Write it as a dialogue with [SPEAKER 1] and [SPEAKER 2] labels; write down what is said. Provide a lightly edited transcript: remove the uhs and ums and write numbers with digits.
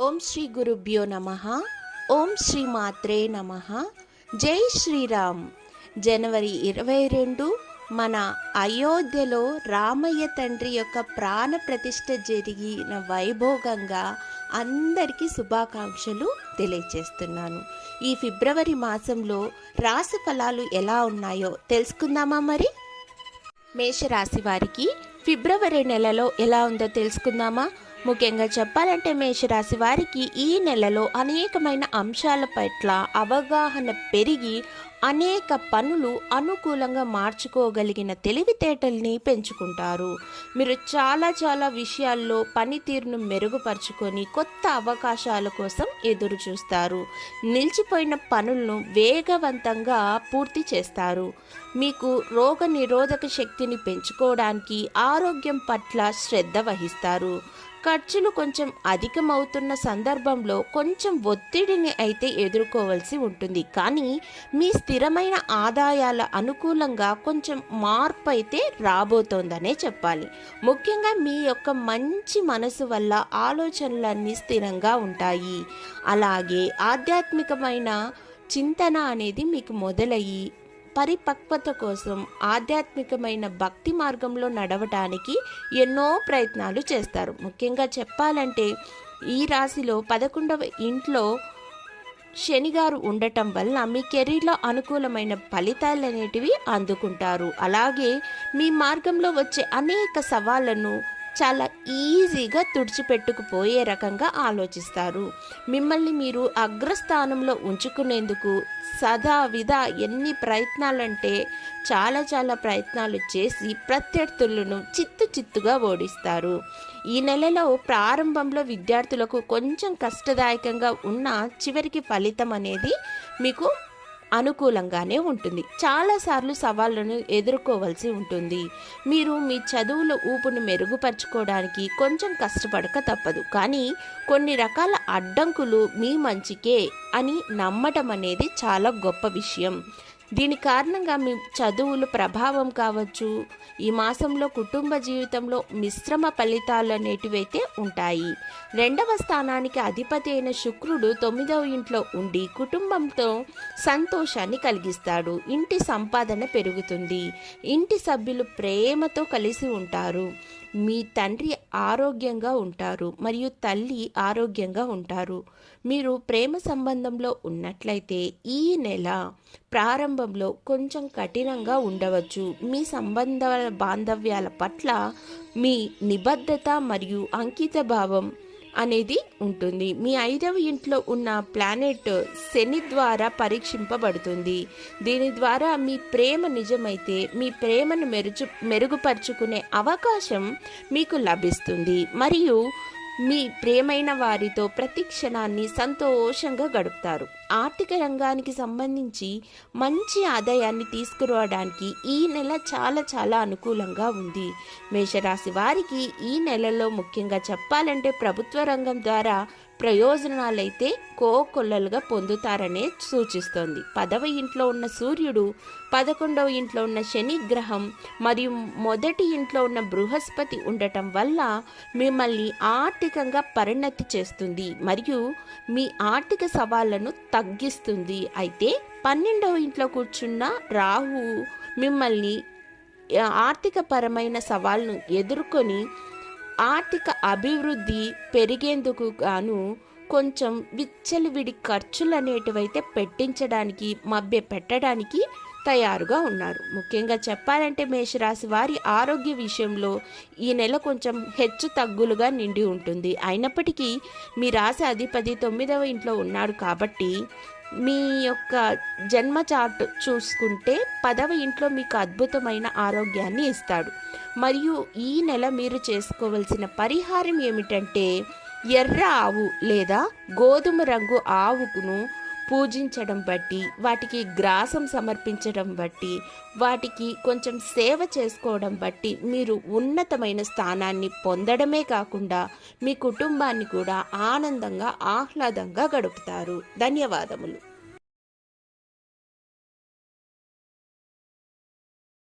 [SPEAKER 1] ఓం శ్రీ గురుభ్యో నమః. ఓం శ్రీ మాత్రే నమః. జై శ్రీరామ్. జనవరి 22 మన అయోధ్యలో రామయ్య తండ్రి యొక్క ప్రాణ ప్రతిష్ఠ జరిగిన వైభోగంగా అందరికీ శుభాకాంక్షలు తెలియజేస్తున్నాను. ఈ ఫిబ్రవరి మాసంలో రాశి ఫలాలు ఎలా ఉన్నాయో తెలుసుకుందామా? మరి మేషరాశి వారికి ఫిబ్రవరి నెలలో ఎలా ఉందో తెలుసుకుందామా? ముఖ్యంగా చెప్పాలంటే మేషరాశి వారికి ఈ నెలలో అనేకమైన అంశాల పట్ల అవగాహన పెరిగి అనేక పనులు అనుకూలంగా మార్చుకోగలిగిన తెలివితేటల్ని పెంచుకుంటారు. మీరు చాలా విషయాల్లో పనితీరును మెరుగుపరుచుకొని కొత్త అవకాశాల కోసం ఎదురు చూస్తారు. నిలిచిపోయిన పనులను వేగవంతంగా పూర్తి చేస్తారు. మీకు రోగ నిరోధక శక్తిని పెంచుకోవడానికి ఆరోగ్యం పట్ల శ్రద్ధ వహిస్తారు. ఖర్చులు కొంచెం అధికమవుతున్న సందర్భంలో కొంచెం ఒత్తిడిని అయితే ఎదుర్కోవాల్సి ఉంటుంది. కానీ మీ స్థిరమైన ఆదాయాల అనుకూలంగా కొంచెం మార్పు అయితే రాబోతోందనే చెప్పాలి. ముఖ్యంగా మీ యొక్క మంచి మనసు వల్ల ఆలోచనలన్నీ స్థిరంగా ఉంటాయి. అలాగే ఆధ్యాత్మికమైన చింతన అనేది మీకు మొదలయ్యి పరిపక్వత కోసం ఆధ్యాత్మికమైన భక్తి మార్గంలో నడవటానికి ఎన్నో ప్రయత్నాలు చేస్తారు. ముఖ్యంగా చెప్పాలంటే ఈ రాశిలో 11వ ఇంట్లో శనిగారు ఉండటం వల్ల మీ కెరీర్లో అనుకూలమైన ఫలితాలు అనేటివి అందుకుంటారు. అలాగే మీ మార్గంలో వచ్చే అనేక సవాళ్లను చాలా ఈజీగా తుడిచిపెట్టుకుపోయే రకంగా ఆలోచిస్తారు. మిమ్మల్ని మీరు అగ్రస్థానంలో ఉంచుకునేందుకు సదావిధ ఎన్ని ప్రయత్నాలంటే చాలా ప్రయత్నాలు చేసి ప్రత్యర్థులను చిత్తుగా ఓడిస్తారు. ఈ నెలలో ప్రారంభంలో విద్యార్థులకు కొంచెం కష్టదాయకంగా ఉన్న చివరికి ఫలితం అనేది మీకు అనుకూలంగానే ఉంటుంది. చాలాసార్లు సవాళ్లను ఎదుర్కోవాల్సి ఉంటుంది. మీరు మీ చదువుల ఊపును మెరుగుపరచుకోవడానికి కొంచెం కష్టపడక తప్పదు. కానీ కొన్ని రకాల అడ్డంకులు మీ మంచికే అని నమ్మటం అనేది చాలా గొప్ప విషయం. దీని కారణంగా మీ చదువుల ప్రభావం కావచ్చు. ఈ మాసంలో కుటుంబ జీవితంలో మిశ్రమ ఫలితాలు అనేటివైతే ఉంటాయి. 2వ స్థానానికి అధిపతి అయిన శుక్రుడు 9వ ఇంట్లో ఉండి కుటుంబంతో సంతోషాన్ని కలిగిస్తాడు. ఇంటి సంపాదన పెరుగుతుంది. ఇంటి సభ్యులు ప్రేమతో కలిసి ఉంటారు. మీ తండ్రి ఆరోగ్యంగా ఉంటారు మరియు తల్లి ఆరోగ్యంగా ఉంటారు. మీరు ప్రేమ సంబంధంలో ఉన్నట్లయితే ఈ నెల ప్రారంభంలో కొంచెం కఠినంగా ఉండవచ్చు. మీ బాంధవ్యాల పట్ల మీ నిబద్ధత మరియు అంకిత భావం అనేది ఉంటుంది. మీ 5వ ఇంట్లో ఉన్న ప్లానెట్ శని ద్వారా పరీక్షింపబడుతుంది. దీని ద్వారా మీ ప్రేమ నిజమైతే మీ ప్రేమను మెరుగుపరుచుకునే అవకాశం మీకు లభిస్తుంది మరియు మీ ప్రియమైన వారితో ప్రతి క్షణాన్ని సంతోషంగా గడుపుతారు. ఆర్థిక రంగానికి సంబంధించి మంచి ఆదాయాన్ని తీసుకురావడానికి ఈ నెల చాలా అనుకూలంగా ఉంది. మేషరాశి వారికి ఈ నెలలో ముఖ్యంగా చెప్పాలంటే ప్రభుత్వ రంగం ద్వారా ప్రయోజనాలైతే కోకొల్లలుగా పొందుతారనే సూచిస్తోంది. 10వ ఇంట్లో ఉన్న సూర్యుడు 11వ ఇంట్లో ఉన్న శని గ్రహం మరియు మొదటి ఇంట్లో ఉన్న బృహస్పతి ఉండటం వల్ల మిమ్మల్ని ఆర్థికంగా పరిణతి చేస్తుంది మరియు మీ ఆర్థిక సవాళ్లను తగ్గిస్తుంది. అయితే 12వ ఇంట్లో కూర్చున్న రాహు మిమ్మల్ని ఆర్థిక పరమైన సవాళ్ళను ఎదుర్కొని ఆర్థిక అభివృద్ధి పెరిగేందుకు గాను కొంచెం విచ్చలవిడి ఖర్చులు అనేటివైతే పెట్టించడానికి పెట్టడానికి తయారుగా ఉన్నారు. ముఖ్యంగా చెప్పాలంటే మేషరాశి వారి ఆరోగ్య విషయంలో ఈ నెల కొంచెం హెచ్చు తగ్గులుగా నిండి ఉంటుంది. అయినప్పటికీ మీ రాశి అధిపతి 9వ ఇంట్లో ఉన్నాడు కాబట్టి మీ యొక్క జన్మ చార్ట్ చూసుకుంటే 10వ ఇంట్లో మీకు అద్భుతమైన ఆరోగ్యాన్ని ఇస్తాడు. మరియు ఈ నెల మీరు చేసుకోవలసిన పరిహారం ఏమిటంటే ఎర్ర ఆవు లేదా గోధుమ రంగు ఆవుకును పూజించడం బట్టి, వాటికి గ్రాసం సమర్పించడం బట్టి, వాటికి కొంచెం సేవ చేసుకోవడం బట్టి మీరు ఉన్నతమైన స్థానాన్ని పొందడమే కాకుండా మీ కుటుంబాన్ని కూడా ఆనందంగా ఆహ్లాదంగా గడుపుతారు. ధన్యవాదములు.